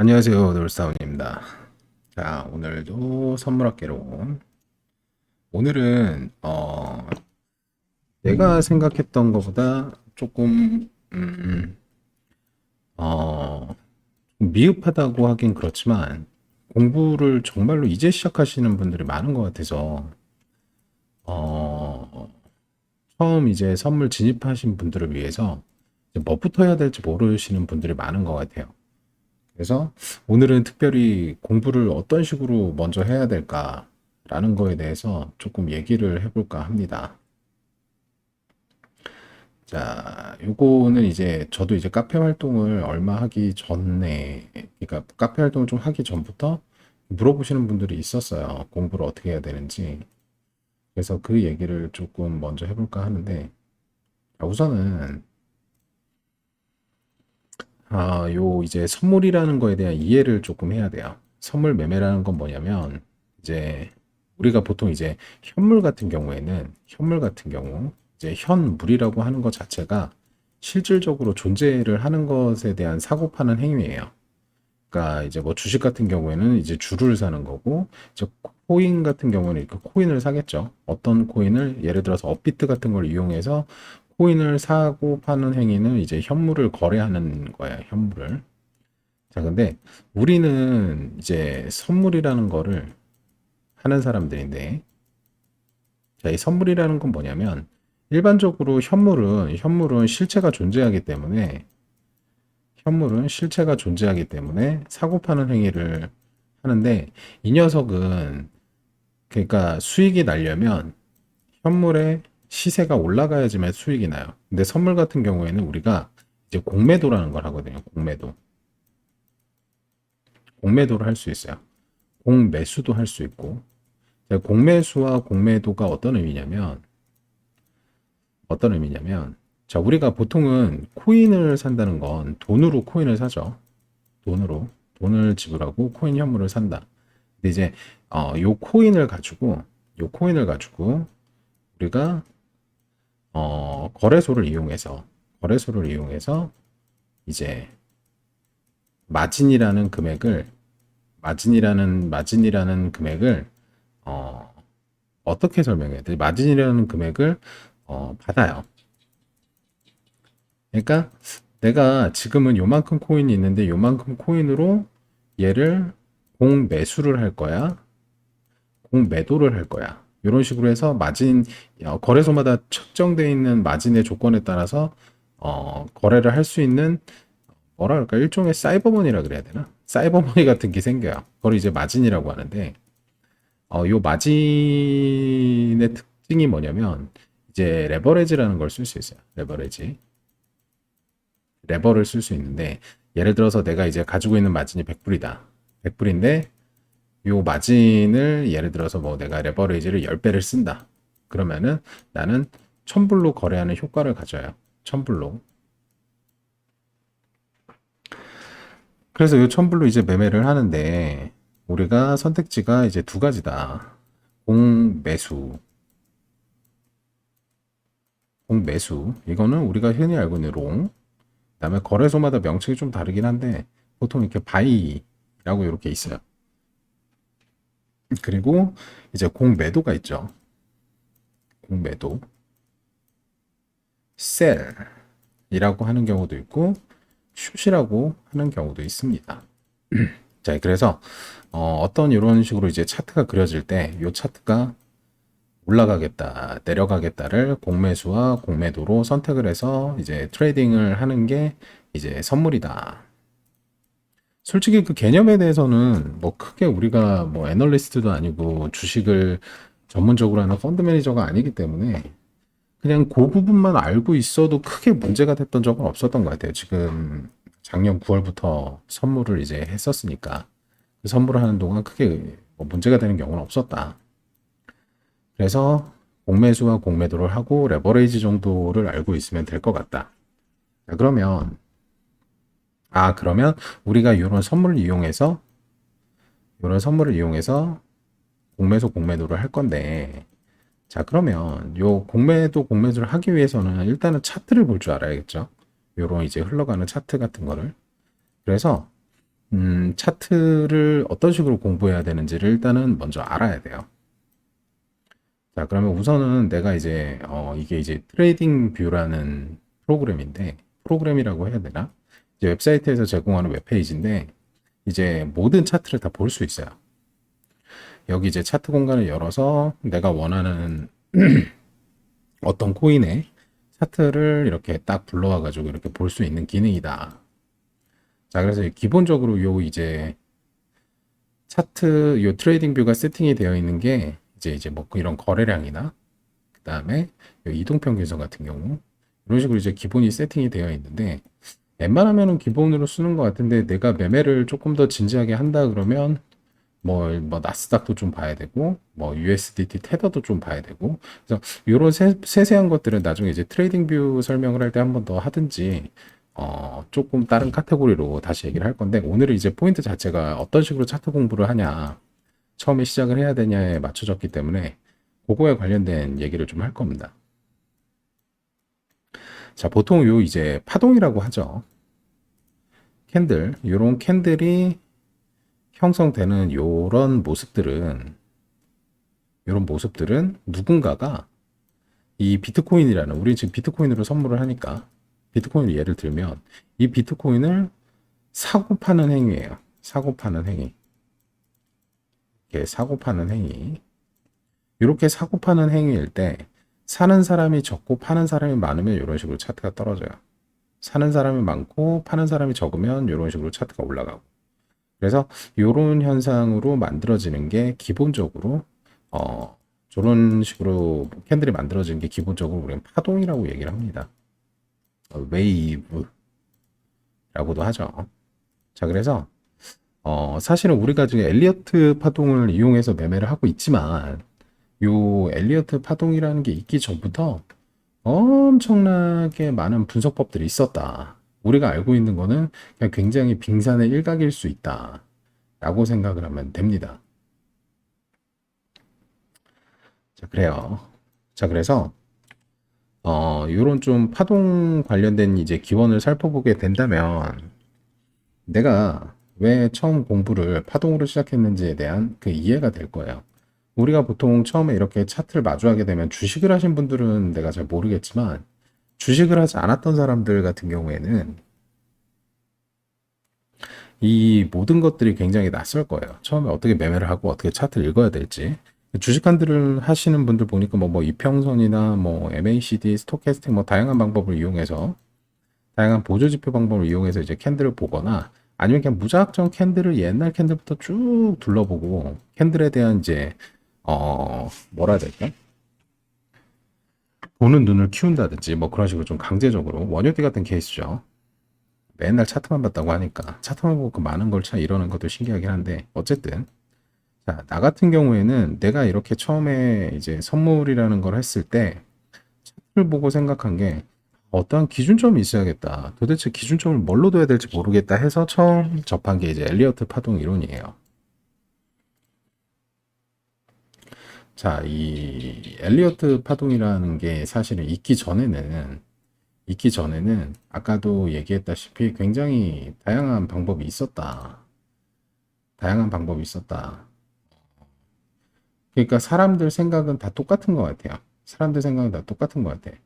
안녕하세요, 놀사원입니다. 자, 오늘도 선물학개로. 오늘은 내가 생각했던 것보다 조금 어, 미흡하다고 하긴 그렇지만 공부를 정말로 이제 시작하시는 분들이 많은 것 같아서 어, 처음 이제 선물 진입하신 분들을 위해서 이제 뭐부터 해야 될지 모르시는 분들이 많은 것 같아요. 그래서 오늘은 특별히 공부를 어떤 식으로 먼저 해야 될까라는 거에 대해서 조금 얘기를 해볼까 합니다. 자, 요거는 이제 저도 이제 카페 활동을 얼마 하기 전에, 그러니까 카페 활동을 좀 하기 전부터 물어보시는 분들이 있었어요. 공부를 어떻게 해야 되는지. 그래서 그 얘기를 조금 먼저 해볼까 하는데, 자, 우선은 요 이제 선물이라는 거에 대한 이해를 조금 해야 돼요. 선물 매매라는 건 뭐냐면 이제 우리가 보통 이제 현물 같은 경우 이제 현물이라고 하는 것 자체가 실질적으로 존재를 하는 것에 대한 사고 파는 행위예요. 그러니까 이제 뭐 주식 같은 경우에는 이제 주를 사는 거고 이제 코인 같은 경우는 이렇게 코인을 사겠죠. 어떤 코인을 예를 들어서 업비트 같은 걸 이용해서 코인을 사고 파는 행위는 이제 현물을 거래하는 거야, 현물을. 자, 근데 우리는 이제 선물이라는 거를 하는 사람들인데, 자, 이 선물이라는 건 뭐냐면, 일반적으로 현물은 실체가 존재하기 때문에 사고 파는 행위를 하는데, 이 녀석은, 그러니까 수익이 나려면 현물의 시세가 올라가야지만 수익이 나요. 근데 선물 같은 경우에는 우리가 이제 공매도라는 걸 하거든요. 공매도. 공매도를 할 수 있어요. 공매수도 할 수 있고. 공매수와 공매도가 어떤 의미냐면, 자, 우리가 보통은 코인을 산다는 건 돈으로 코인을 사죠. 돈으로. 돈을 지불하고 코인 현물을 산다. 근데 이제, 요 코인을 가지고 우리가, 거래소를 이용해서 이제 마진이라는 금액을, 마진이라는 금액을, 어, 어떻게 설명해야 돼? 마진이라는 금액을 받아요. 그러니까 내가 지금은 요만큼 코인이 있는데 요만큼 코인으로 얘를 공매수를 할 거야. 공매도를 할 거야. 이런 식으로 해서 거래소마다 측정되어 있는 마진의 조건에 따라서 거래를 할 수 있는 뭐라 그럴까? 일종의 사이버머니라 그래야 되나? 사이버머니 같은 게 생겨요. 그걸 이제 마진이라고 하는데 요 마진의 특징이 뭐냐면 이제 레버리지라는 걸 쓸 수 있어요. 레버를 쓸 수 있는데 예를 들어서 내가 이제 가지고 있는 마진이 100불이다. 100불인데 요 마진을 예를 들어서 뭐 내가 레버리지를 10배를 쓴다. 그러면은 나는 1000불로 거래하는 효과를 가져요. 1000불로. 그래서 요 1000불로 이제 매매를 하는데 우리가 선택지가 이제 두 가지다. 공매수. 공매수. 이거는 우리가 흔히 알고 있는 롱. 그다음에 거래소마다 명칭이 좀 다르긴 한데 보통 이렇게 바이라고 이렇게 있어요. 그리고 이제 공매도가 있죠. 공매도, 셀이라고 하는 경우도 있고 숏이라고 하는 경우도 있습니다. 자, 그래서 떤 이런 식으로 이제 차트가 그려질 때 이 차트가 올라가겠다, 내려가겠다를 공매수와 공매도로 선택을 해서 이제 트레이딩을 하는 게 이제 선물이다. 솔직히 그 개념에 대해서는 뭐 크게 우리가 뭐 애널리스트도 아니고 주식을 전문적으로 하는 펀드 매니저가 아니기 때문에 그냥 그 부분만 알고 있어도 크게 문제가 됐던 적은 없었던 것 같아요. 지금 작년 9월부터 선물을 이제 했었으니까 그 선물을 하는 동안 크게 뭐 문제가 되는 경우는 없었다. 그래서 공매수와 공매도를 하고 레버레이지 정도를 알고 있으면 될 것 같다. 자, 그러면 우리가 이런 선물을 이용해서 공매수 공매도를 할 건데 자, 그러면 요 공매수를 하기 위해서는 일단은 차트를 볼 줄 알아야겠죠. 요런 이제 흘러가는 차트 같은 거를. 그래서 차트를 어떤 식으로 공부해야 되는지를 일단은 먼저 알아야 돼요. 자, 그러면 우선은 내가 이제, 이게 이제 트레이딩 뷰라는 프로그램인데, 프로그램이라고 해야 되나? 이제 웹사이트에서 제공하는 웹페이지인데, 이제 모든 차트를 다 볼 수 있어요. 여기 이제 차트 공간을 열어서 내가 원하는 어떤 코인의 차트를 이렇게 딱 불러와가지고 이렇게 볼 수 있는 기능이다. 자, 그래서 기본적으로 요 이제 차트, 요 트레이딩 뷰가 세팅이 되어 있는 게 이제 뭐 이런 거래량이나 그 다음에 이동평균선 같은 경우 이런 식으로 이제 기본이 세팅이 되어 있는데 웬만하면은 기본으로 쓰는 것 같은데 내가 매매를 조금 더 진지하게 한다 그러면 뭐 나스닥도 좀 봐야 되고 뭐 USDT 테더도 좀 봐야 되고 그래서 이런 세세한 것들은 나중에 이제 트레이딩 뷰 설명을 할 때 한 번 더 하든지 조금 다른 카테고리로 다시 얘기를 할 건데 오늘은 이제 포인트 자체가 어떤 식으로 차트 공부를 하냐 처음에 시작을 해야 되냐에 맞춰졌기 때문에 그거에 관련된 얘기를 좀 할 겁니다. 자, 보통 요 이제 파동이라고 하죠. 캔들, 요런 캔들이 형성되는 요런 모습들은 누군가가 이 비트코인이라는 우리 지금 비트코인으로 선물을 하니까 비트코인을 예를 들면 이 비트코인을 사고 파는 행위예요. 사고 파는 행위. 이렇게 사고 파는 행위. 이렇게 사고 파는 행위일 때 사는 사람이 적고 파는 사람이 많으면 이런 식으로 차트가 떨어져요. 사는 사람이 많고 파는 사람이 적으면 이런 식으로 차트가 올라가고. 그래서 이런 현상으로 만들어지는 게 기본적으로 저런 식으로 캔들이 만들어지는 게 기본적으로 우리는 파동이라고 얘기를 합니다. 웨이브라고도 하죠. 자, 그래서 사실은 우리가 지금 엘리어트 파동을 이용해서 매매를 하고 있지만 요 엘리어트 파동이라는 게 있기 전부터 엄청나게 많은 분석법들이 있었다. 우리가 알고 있는 거는 그냥 굉장히 빙산의 일각일 수 있다. 라고 생각을 하면 됩니다. 자, 그래요. 자, 그래서 요런 좀 파동 관련된 이제 기원을 살펴보게 된다면 내가 왜 처음 공부를 파동으로 시작했는지에 대한 그 이해가 될 거예요. 우리가 보통 처음에 이렇게 차트를 마주하게 되면 주식을 하신 분들은 내가 잘 모르겠지만 주식을 하지 않았던 사람들 같은 경우에는 이 모든 것들이 굉장히 낯설 거예요. 처음에 어떻게 매매를 하고 어떻게 차트를 읽어야 될지. 주식한들을 하시는 분들 보니까 뭐 이평선이나 뭐 MACD, 스토캐스틱 뭐 다양한 방법을 이용해서 다양한 보조지표 방법을 이용해서 이제 캔들을 보거나 아니면 그냥 무작정 캔들을 옛날 캔들부터 쭉 둘러보고 캔들에 대한 이제 뭐라 해야 될까? 보는 눈을 키운다든지 뭐 그런 식으로 좀 강제적으로 원효대 같은 케이스죠. 맨날 차트만 봤다고 하니까 차트만 보고 그 많은 걸 참 이러는 것도 신기하긴 한데 어쨌든 자, 나 같은 경우에는 내가 이렇게 처음에 이제 선물이라는 걸 했을 때 차트를 보고 생각한 게 어떠한 기준점이 있어야겠다. 도대체 기준점을 뭘로 둬야 될지 모르겠다 해서 처음 접한 게 이제 엘리어트 파동 이론이에요. 자, 이 엘리어트 파동이라는 게 사실은 있기 전에는 아까도 얘기했다시피 굉장히 다양한 방법이 있었다. 다양한 방법이 있었다. 그러니까 사람들 생각은 다 똑같은 것 같아요. 사람들 생각은 다 똑같은 것 같아.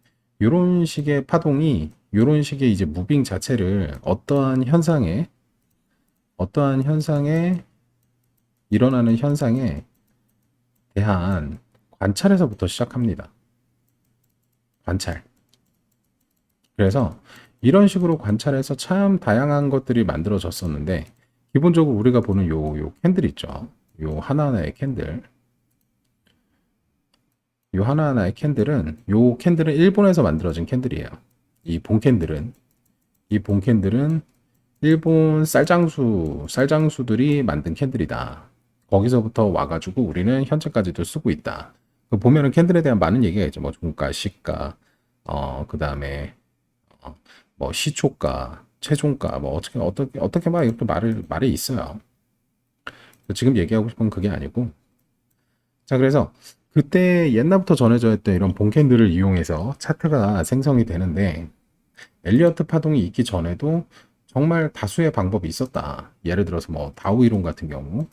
요런 식의 파동이, 요런 식의 이제 무빙 자체를 어떠한 현상에 일어나는 현상에 대한 관찰에서부터 시작합니다. 관찰. 그래서 이런 식으로 관찰해서 참 다양한 것들이 만들어졌었는데, 기본적으로 우리가 보는 요 캔들 있죠. 요 하나하나의 캔들. 요 캔들은 일본에서 만들어진 캔들이에요. 이 본캔들은 일본 쌀장수들이 만든 캔들이다. 거기서부터 와가지고 우리는 현재까지도 쓰고 있다. 보면은 캔들에 대한 많은 얘기가 있죠. 뭐 종가, 시가, 그 다음에 뭐 시초가, 최종가, 뭐 어떻게 막 이렇게 말이 있어요. 지금 얘기하고 싶은 건 그게 아니고. 자, 그래서 그때 옛날부터 전해져 있던 이런 본캔들을 이용해서 차트가 생성이 되는데 엘리어트 파동이 있기 전에도 정말 다수의 방법이 있었다. 예를 들어서 뭐 다우 이론 같은 경우,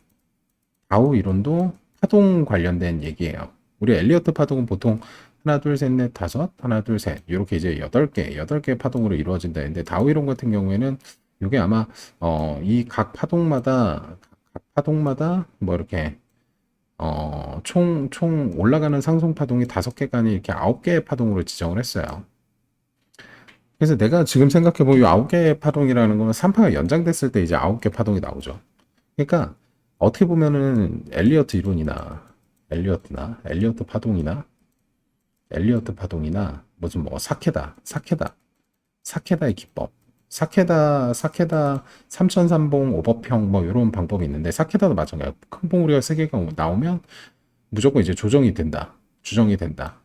다우 이론도 파동 관련된 얘기예요. 우리 엘리어트 파동은 보통 하나, 둘, 셋, 넷, 다섯, 하나, 둘, 셋, 이렇게 이제 여덟 개 파동으로 이루어진다 했는데, 다우 이론 같은 경우에는 이게 아마, 이 각 파동마다 뭐 이렇게, 총 올라가는 상승 파동이 다섯 개가 아니 이렇게 아홉 개의 파동으로 지정을 했어요. 그래서 내가 지금 생각해보면 이 아홉 개의 파동이라는 거는 3파가 연장됐을 때 이제 아홉 개 파동이 나오죠. 그러니까 어떻게 보면은 엘리어트 파동이나 무슨 뭐 사케다의 기법, 사케다 3003봉 오버평 뭐 이런 방법이 있는데 사케다도 마찬가지야. 큰 봉우리가 세 개가 나오면 무조건 이제 주정이 된다.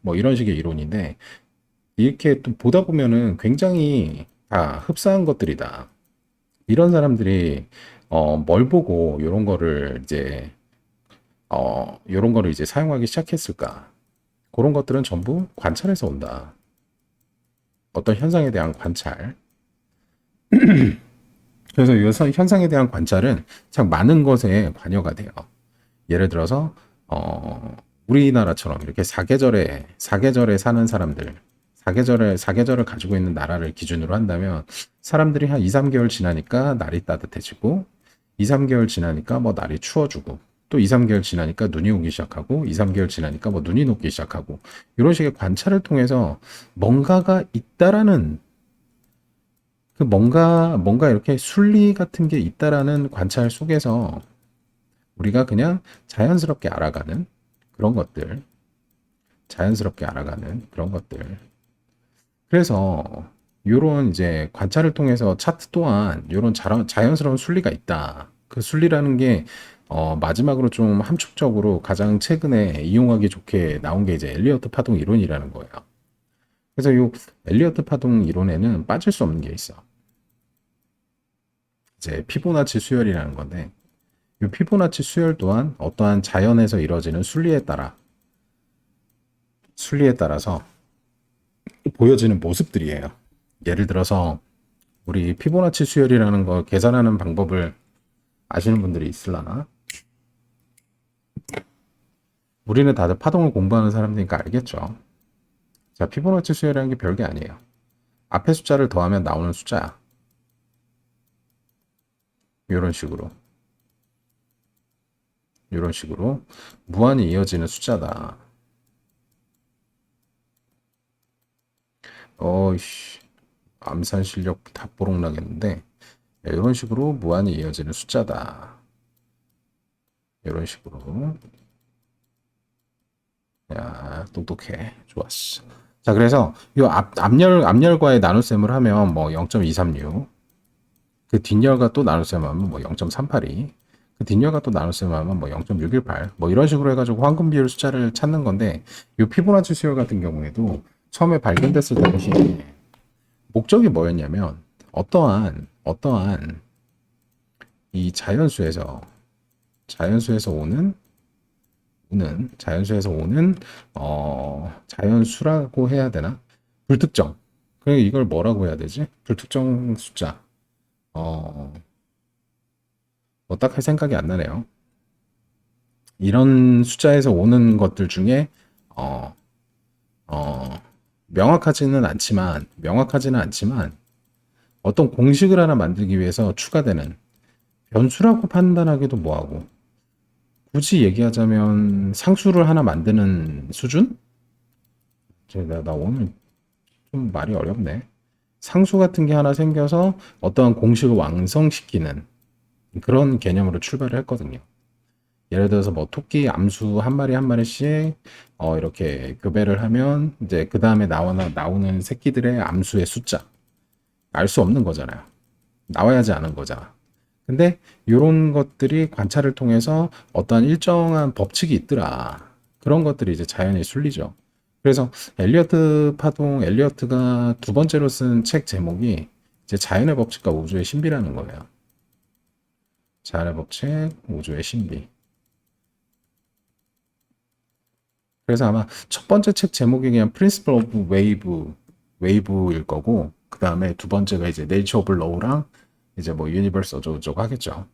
뭐 이런 식의 이론인데 이렇게 또 보다 보면은 굉장히 다 흡사한 것들이다. 이런 사람들이 뭘 보고 이런 거를 이제 사용하기 시작했을까? 그런 것들은 전부 관찰에서 온다. 어떤 현상에 대한 관찰. 그래서 이 현상에 대한 관찰은 참 많은 것에 관여가 돼요. 예를 들어서 우리나라처럼 이렇게 사계절에 사는 사람들, 사계절을 가지고 있는 나라를 기준으로 한다면 사람들이 한 2, 3개월 지나니까 날이 따뜻해지고 2, 3개월 지나니까 뭐 날이 추워지고 또 2, 3개월 지나니까 눈이 오기 시작하고 2, 3개월 지나니까 뭐 눈이 녹기 시작하고 이런 식의 관찰을 통해서 뭔가가 있다라는 뭔가 이렇게 순리 같은 게 있다라는 관찰 속에서 우리가 그냥 그런 것들, 자연스럽게 알아가는 그런 것들. 그래서 요런 이제 관찰을 통해서 차트 또한 요런 자연스러운 순리가 있다. 그 순리라는 게 마지막으로 좀 함축적으로 가장 최근에 이용하기 좋게 나온 게 이제 엘리어트 파동 이론이라는 거예요. 그래서 요 엘리어트 파동 이론에는 빠질 수 없는 게 있어. 이제 피보나치 수열이라는 건데 이 피보나치 수열 또한 어떠한 자연에서 이루어지는 순리에 따라서 보여지는 모습들이에요. 예를 들어서 우리 피보나치 수열이라는 걸 계산하는 방법을 아시는 분들이 있을라나? 우리는 다들 파동을 공부하는 사람들이니까 알겠죠. 자, 피보나치 수열이라는 게 별게 아니에요. 앞에 숫자를 더하면 나오는 숫자야. 이런 식으로 무한히 이어지는 숫자다. 어이씨, 암산 실력 다 뽀록나겠는데 이런 식으로 무한히 이어지는 숫자다. 이런 식으로. 야, 똑똑해. 좋았어. 자, 그래서 이 앞열과의 나눗셈을 하면 뭐 0.236. 그 뒷열과 또 나눗셈을 하면 뭐 0.382. 그 뒷열과 또 나눗셈을 하면 뭐 0.618. 뭐 이런 식으로 해가지고 황금 비율 숫자를 찾는 건데 이 피보나치 수열 같은 경우에도 처음에 발견됐을 당시 목적이 뭐였냐면 어떠한 이 자연수에서 오는 자연수라고 해야 되나? 불특정. 그 이걸 뭐라고 해야 되지? 불특정 숫자. 뭐 딱 할 생각이 안 나네요. 이런 숫자에서 오는 것들 중에 어, 명확하지는 않지만 어떤 공식을 하나 만들기 위해서 추가되는 변수라고 판단하기도 뭐하고 굳이 얘기하자면 상수를 하나 만드는 수준? 나 오늘 좀 말이 어렵네. 상수 같은 게 하나 생겨서 어떠한 공식을 완성시키는 그런 개념으로 출발을 했거든요. 예를 들어서 뭐 토끼 암수 한 마리 한 마리씩 이렇게 교배를 하면 이제 그 다음에 나오는 새끼들의 암수의 숫자 알 수 없는 거잖아요. 나와야지 아는 거잖아. 근데 이런 것들이 관찰을 통해서 어떠한 일정한 법칙이 있더라. 그런 것들이 이제 자연의 순리죠. 그래서 엘리어트가 두 번째로 쓴 책 제목이 이제 자연의 법칙과 우주의 신비라는 거예요. 자연의 법칙, 우주의 신비. 그래서 아마 첫 번째 책 제목이 그냥 Principle of Wave일 거고, 그 다음에 두 번째가 이제 Nature of Law랑 이제 뭐 유니버스 어쩌고저쩌고 하겠죠.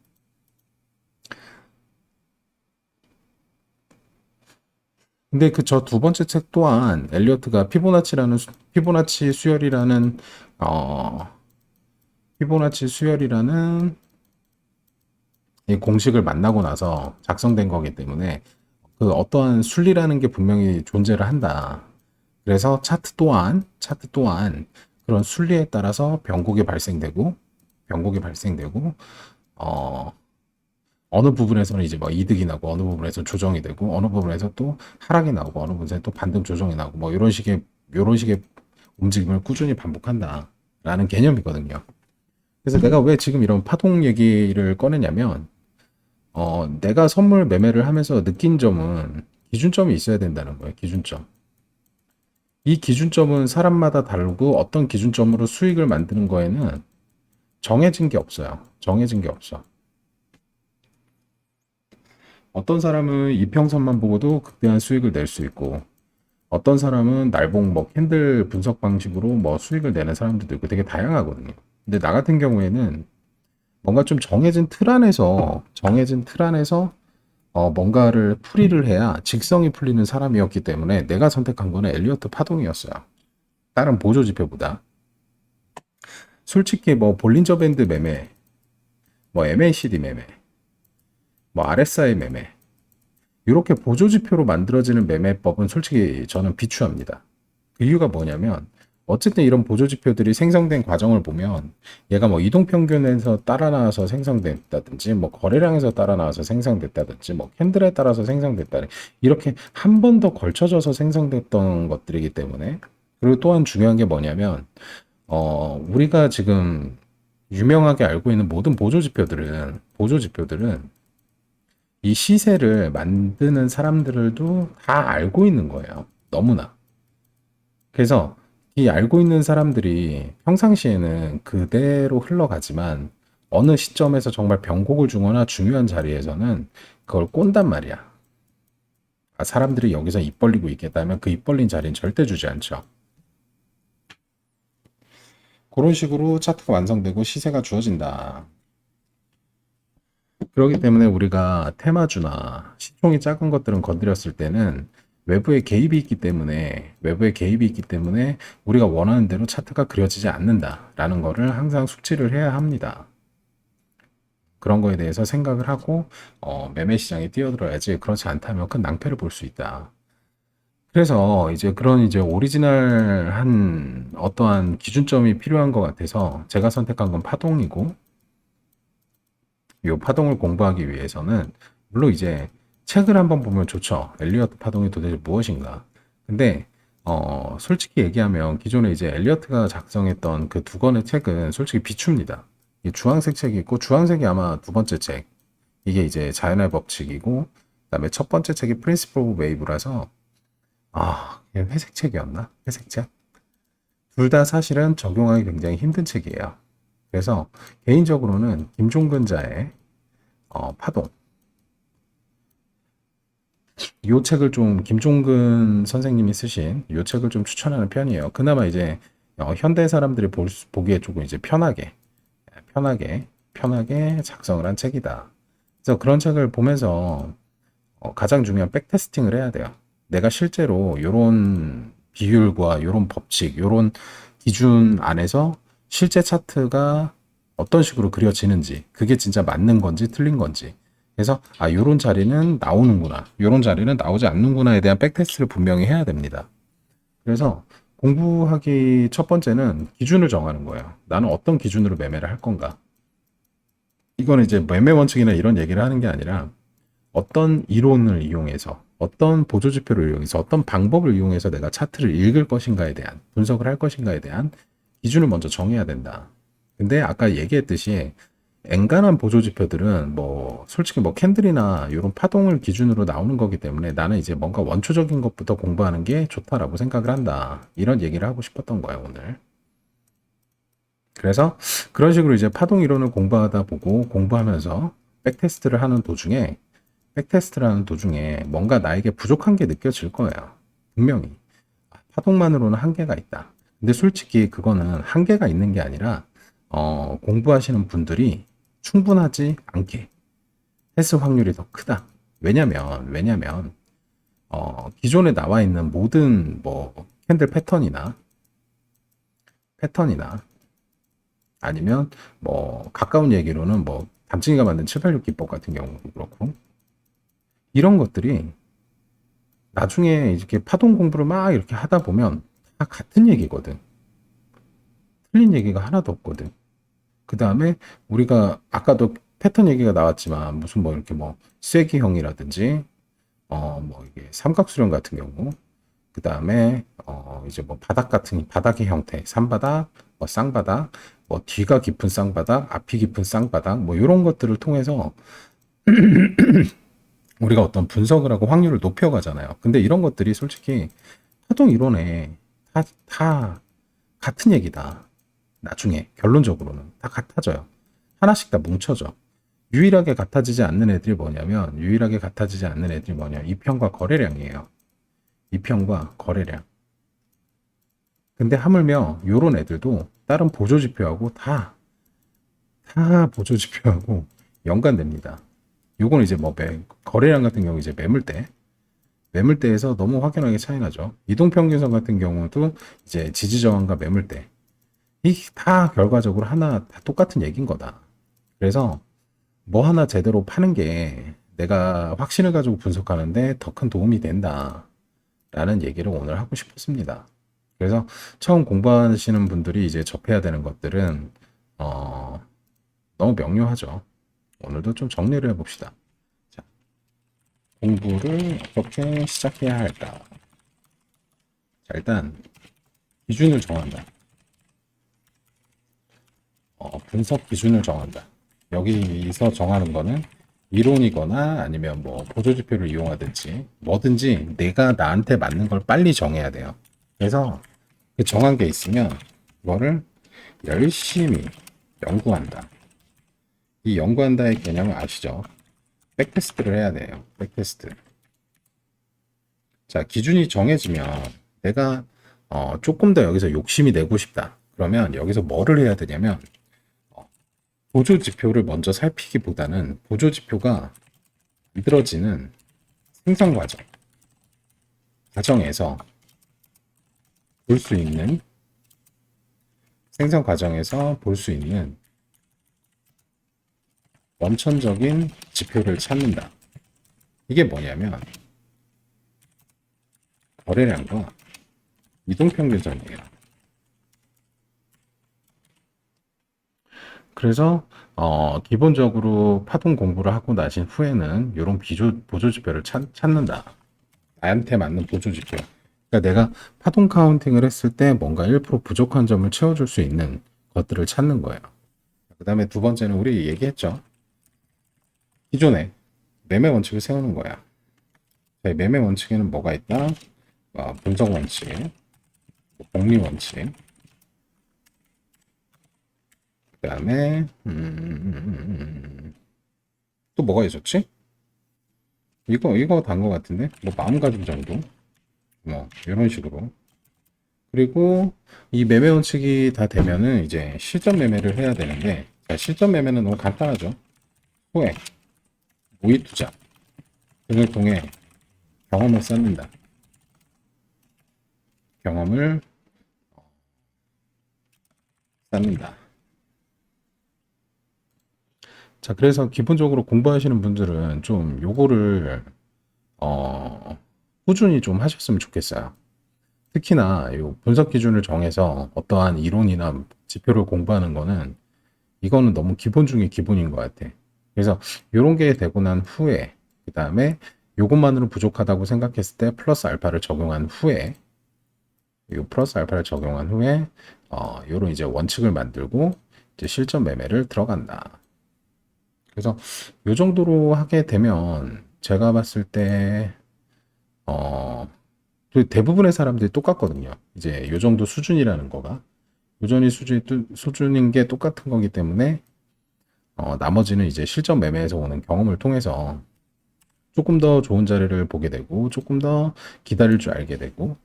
근데 그 저 두 번째 책 또한 엘리어트가 피보나치 수열이라는 어 피보나치 수열이라는 이 공식을 만나고 나서 작성된 거기 때문에 그 어떠한 순리라는 게 분명히 존재를 한다. 그래서 차트 또한 그런 순리에 따라서 변곡이 발생되고 어 어느 부분에서는 이제 뭐 이득이 나고 어느 부분에서 조정이 되고 어느 부분에서 또 하락이 나오고 어느 부분에서 또 반등 조정이 나오고 뭐 이런 식의 움직임을 꾸준히 반복한다라는 개념이거든요. 그래서 내가 왜 지금 이런 파동 얘기를 꺼내냐면 내가 선물 매매를 하면서 느낀 점은 기준점이 있어야 된다는 거예요. 기준점. 이 기준점은 사람마다 다르고 어떤 기준점으로 수익을 만드는 거에는 정해진 게 없어요. 정해진 게 없어. 어떤 사람은 이평선만 보고도 극대한 수익을 낼 수 있고, 어떤 사람은 날봉 뭐 캔들 분석 방식으로 뭐 수익을 내는 사람들도 있고 되게 다양하거든요. 근데 나 같은 경우에는 뭔가 좀 정해진 틀 안에서 뭔가를 풀이를 해야 직성이 풀리는 사람이었기 때문에 내가 선택한 거는 엘리어트 파동이었어요. 다른 보조 지표보다. 솔직히 뭐 볼린저 밴드 매매, 뭐 MACD 매매, 뭐 RSI 매매, 이렇게 보조 지표로 만들어지는 매매법은 솔직히 저는 비추합니다. 그 이유가 뭐냐면 어쨌든 이런 보조 지표들이 생성된 과정을 보면 얘가 뭐 이동 평균에서 따라 나와서 생성됐다든지 뭐 거래량에서 따라 나와서 생성됐다든지 뭐 캔들에 따라서 생성됐다 이렇게 한 번 더 걸쳐져서 생성됐던 것들이기 때문에 그리고 또한 중요한 게 뭐냐면 우리가 지금 유명하게 알고 있는 모든 보조 지표들은 이 시세를 만드는 사람들도 다 알고 있는 거예요. 너무나. 그래서 이 알고 있는 사람들이 평상시에는 그대로 흘러가지만 어느 시점에서 정말 변곡을 주거나 중요한 자리에서는 그걸 꼰단 말이야. 아, 사람들이 여기서 입 벌리고 있겠다면 그 입 벌린 자리는 절대 주지 않죠. 그런 식으로 차트가 완성되고 시세가 주어진다. 그렇기 때문에 우리가 테마주나 시총이 작은 것들은 건드렸을 때는 외부의 개입이 있기 때문에 우리가 원하는 대로 차트가 그려지지 않는다라는 거를 항상 숙지를 해야 합니다. 그런 거에 대해서 생각을 하고 매매 시장에 뛰어들어야지 그렇지 않다면 큰 낭패를 볼 수 있다. 그래서 이제 그런 이제 오리지널한 어떠한 기준점이 필요한 것 같아서 제가 선택한 건 파동이고 이 파동을 공부하기 위해서는 물론 이제 책을 한번 보면 좋죠. 엘리어트 파동이 도대체 무엇인가. 근데 솔직히 얘기하면 기존에 이제 엘리어트가 작성했던 그 두 권의 책은 솔직히 비춥니다. 이 주황색 책이 있고 주황색이 아마 두 번째 책. 이게 이제 자연의 법칙이고 그다음에 첫 번째 책이 프린시플 오브 웨이브라서 이게 회색 책이었나? 회색 책? 둘 다 사실은 적용하기 굉장히 힘든 책이에요. 그래서 개인적으로는 김종근자의 파동 요 책을 좀 김종근 선생님이 쓰신 요 책을 좀 추천하는 편이에요. 그나마 이제 현대 사람들이 보기에 조금 이제 편하게 작성을 한 책이다. 그래서 그런 책을 보면서 가장 중요한 백테스팅을 해야 돼요. 내가 실제로 요런 비율과 요런 법칙, 요런 기준 안에서 실제 차트가 어떤 식으로 그려지는지, 그게 진짜 맞는 건지 틀린 건지. 그래서 요런 자리는 나오는구나, 요런 자리는 나오지 않는구나에 대한 백테스트를 분명히 해야 됩니다. 그래서 공부하기 첫 번째는 기준을 정하는 거예요. 나는 어떤 기준으로 매매를 할 건가? 이거는 이제 매매 원칙이나 이런 얘기를 하는 게 아니라 어떤 이론을 이용해서 어떤 보조지표를 이용해서 어떤 방법을 이용해서 내가 차트를 읽을 것인가에 대한 분석을 할 것인가에 대한 기준을 먼저 정해야 된다. 근데 아까 얘기했듯이 엔간한 보조지표들은 뭐 솔직히 뭐 캔들이나 이런 파동을 기준으로 나오는 거기 때문에 나는 이제 뭔가 원초적인 것부터 공부하는 게 좋다라고 생각을 한다. 이런 얘기를 하고 싶었던 거예요, 오늘. 그래서 그런 식으로 이제 파동 이론을 공부하면서 백테스트를 하는 도중에 뭔가 나에게 부족한 게 느껴질 거예요. 분명히. 파동만으로는 한계가 있다. 근데 솔직히 그거는 한계가 있는 게 아니라 공부하시는 분들이 충분하지 않게 했을 확률이 더 크다. 왜냐면, 기존에 나와 있는 모든 뭐 캔들 패턴이나 아니면 뭐 가까운 얘기로는 뭐 담증이가 만든 786 기법 같은 경우도 그렇고 이런 것들이 나중에 이렇게 파동 공부를 막 이렇게 하다 보면 다 같은 얘기거든. 틀린 얘기가 하나도 없거든. 그 다음에 우리가 아까도 패턴 얘기가 나왔지만 무슨 뭐 이렇게 뭐 쐐기형이라든지 뭐 이게 삼각수령 같은 경우 그 다음에 이제 뭐 바닥의 형태 산바닥 뭐 쌍바닥 뭐 뒤가 깊은 쌍바닥 앞이 깊은 쌍바닥 뭐 이런 것들을 통해서 우리가 어떤 분석을 하고 확률을 높여가잖아요. 근데 이런 것들이 솔직히 파동 이론에 다 같은 얘기다. 나중에 결론적으로는 다 같아져요. 하나씩 다 뭉쳐져. 유일하게 같아지지 않는 애들이 뭐냐? 이평과 거래량이에요. 이평과 거래량. 근데 하물며 요런 애들도 다른 보조지표하고 다 보조지표하고 연관됩니다. 요건 이제 뭐 거래량 같은 경우 이제 매물대에서 너무 확연하게 차이 나죠. 이동평균선 같은 경우도 이제 지지저항과 매물대. 이 다 결과적으로 하나 다 똑같은 얘기인 거다. 그래서 뭐 하나 제대로 파는 게 내가 확신을 가지고 분석하는데 더 큰 도움이 된다. 라는 얘기를 오늘 하고 싶었습니다. 그래서 처음 공부하시는 분들이 이제 접해야 되는 것들은, 너무 명료하죠. 오늘도 좀 정리를 해봅시다. 자, 공부를 어떻게 시작해야 할까? 자, 일단 기준을 정한다. 분석 기준을 정한다. 여기서 정하는 거는 이론이거나 아니면 뭐 보조지표를 이용하든지 뭐든지 내가 나한테 맞는 걸 빨리 정해야 돼요. 그래서 그 정한 게 있으면 그거를 열심히 연구한다. 이 연구한다의 개념을 아시죠? 백테스트를 해야 돼요. 백테스트. 자, 기준이 정해지면 내가 조금 더 여기서 욕심이 내고 싶다. 그러면 여기서 뭐를 해야 되냐면 보조지표를 먼저 살피기보다는 보조지표가 만들어지는 생산 과정에서 볼 수 있는 생산 과정에서 볼 수 있는 원천적인 지표를 찾는다. 이게 뭐냐면 거래량과 이동평균선이에요. 그래서 기본적으로 파동 공부를 하고 나신 후에는 이런 보조지표를 찾는다. 나한테 맞는 보조지표. 그러니까 내가 파동 카운팅을 했을 때 뭔가 1% 부족한 점을 채워줄 수 있는 것들을 찾는 거예요. 그 다음에 두 번째는 우리 얘기했죠. 기존에 매매 원칙을 세우는 거야. 매매 원칙에는 뭐가 있다? 분석 원칙, 복리 원칙, 그 다음에 또 뭐가 있었지? 이거 단 것 같은데? 뭐 마음가짐 정도? 뭐 이런 식으로. 그리고 이 매매 원칙이 다 되면은 이제 실전 매매를 해야 되는데, 자, 실전 매매는 너무 간단하죠. 소액, 모의 투자 등을 통해 경험을 쌓는다. 경험을 쌓는다. 자, 그래서 기본적으로 공부하시는 분들은 좀 요거를 꾸준히 좀 하셨으면 좋겠어요. 특히나 요 분석 기준을 정해서 어떠한 이론이나 지표를 공부하는 거는 이거는 너무 기본 중에 기본인 것 같아. 그래서 요런 게 되고 난 후에 그 다음에 요것만으로 부족하다고 생각했을 때 플러스 알파를 적용한 후에 요 플러스 알파를 적용한 후에 요런 이제 원칙을 만들고 이제 실전 매매를 들어간다. 그래서 요 정도로 하게 되면 제가 봤을 때 대부분의 사람들이 똑같거든요. 이제 요 정도 수준이라는 거가 요전이 수준인 게 똑같은 거기 때문에 나머지는 이제 실전 매매에서 오는 경험을 통해서 조금 더 좋은 자리를 보게 되고 조금 더 기다릴 줄 알게 되고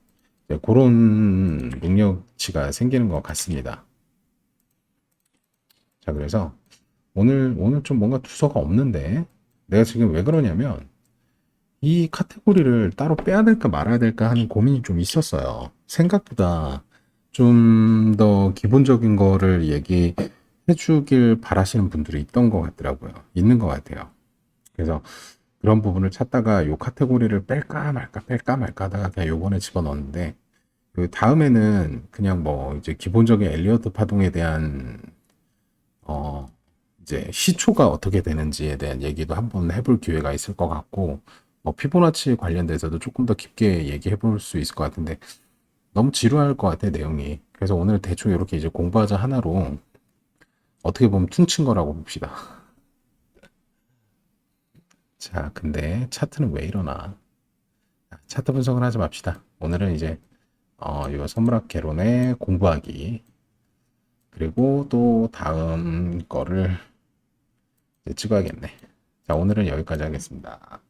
그런 능력치가 생기는 것 같습니다. 자, 그래서 오늘 좀 뭔가 투서가 없는데 내가 지금 왜 그러냐면 이 카테고리를 따로 빼야 될까 말아야 될까 하는 고민이 좀 있었어요. 생각보다 좀 더 기본적인 거를 얘기해 주길 바라시는 분들이 있던 것 같더라고요. 있는 것 같아요. 그래서 그런 부분을 찾다가 요 카테고리를 뺄까 말까 하다가 그냥 요번에 집어넣었는데 그 다음에는 그냥 뭐 이제 기본적인 엘리어트 파동에 대한 어 이제 시초가 어떻게 되는지에 대한 얘기도 한번 해볼 기회가 있을 것 같고 뭐 피보나치 관련돼서도 조금 더 깊게 얘기해 볼 수 있을 것 같은데 너무 지루할 것 같아 내용이. 그래서 오늘 대충 이렇게 이제 공부하자 하나로 어떻게 보면 퉁친 거라고 봅시다. 자, 근데 차트는 왜 이러나? 차트 분석을 하지 맙시다. 오늘은 이제 요 선물학 개론의 공부하기 그리고 또 다음 거를 이제 찍어야겠네. 자, 오늘은 여기까지 하겠습니다.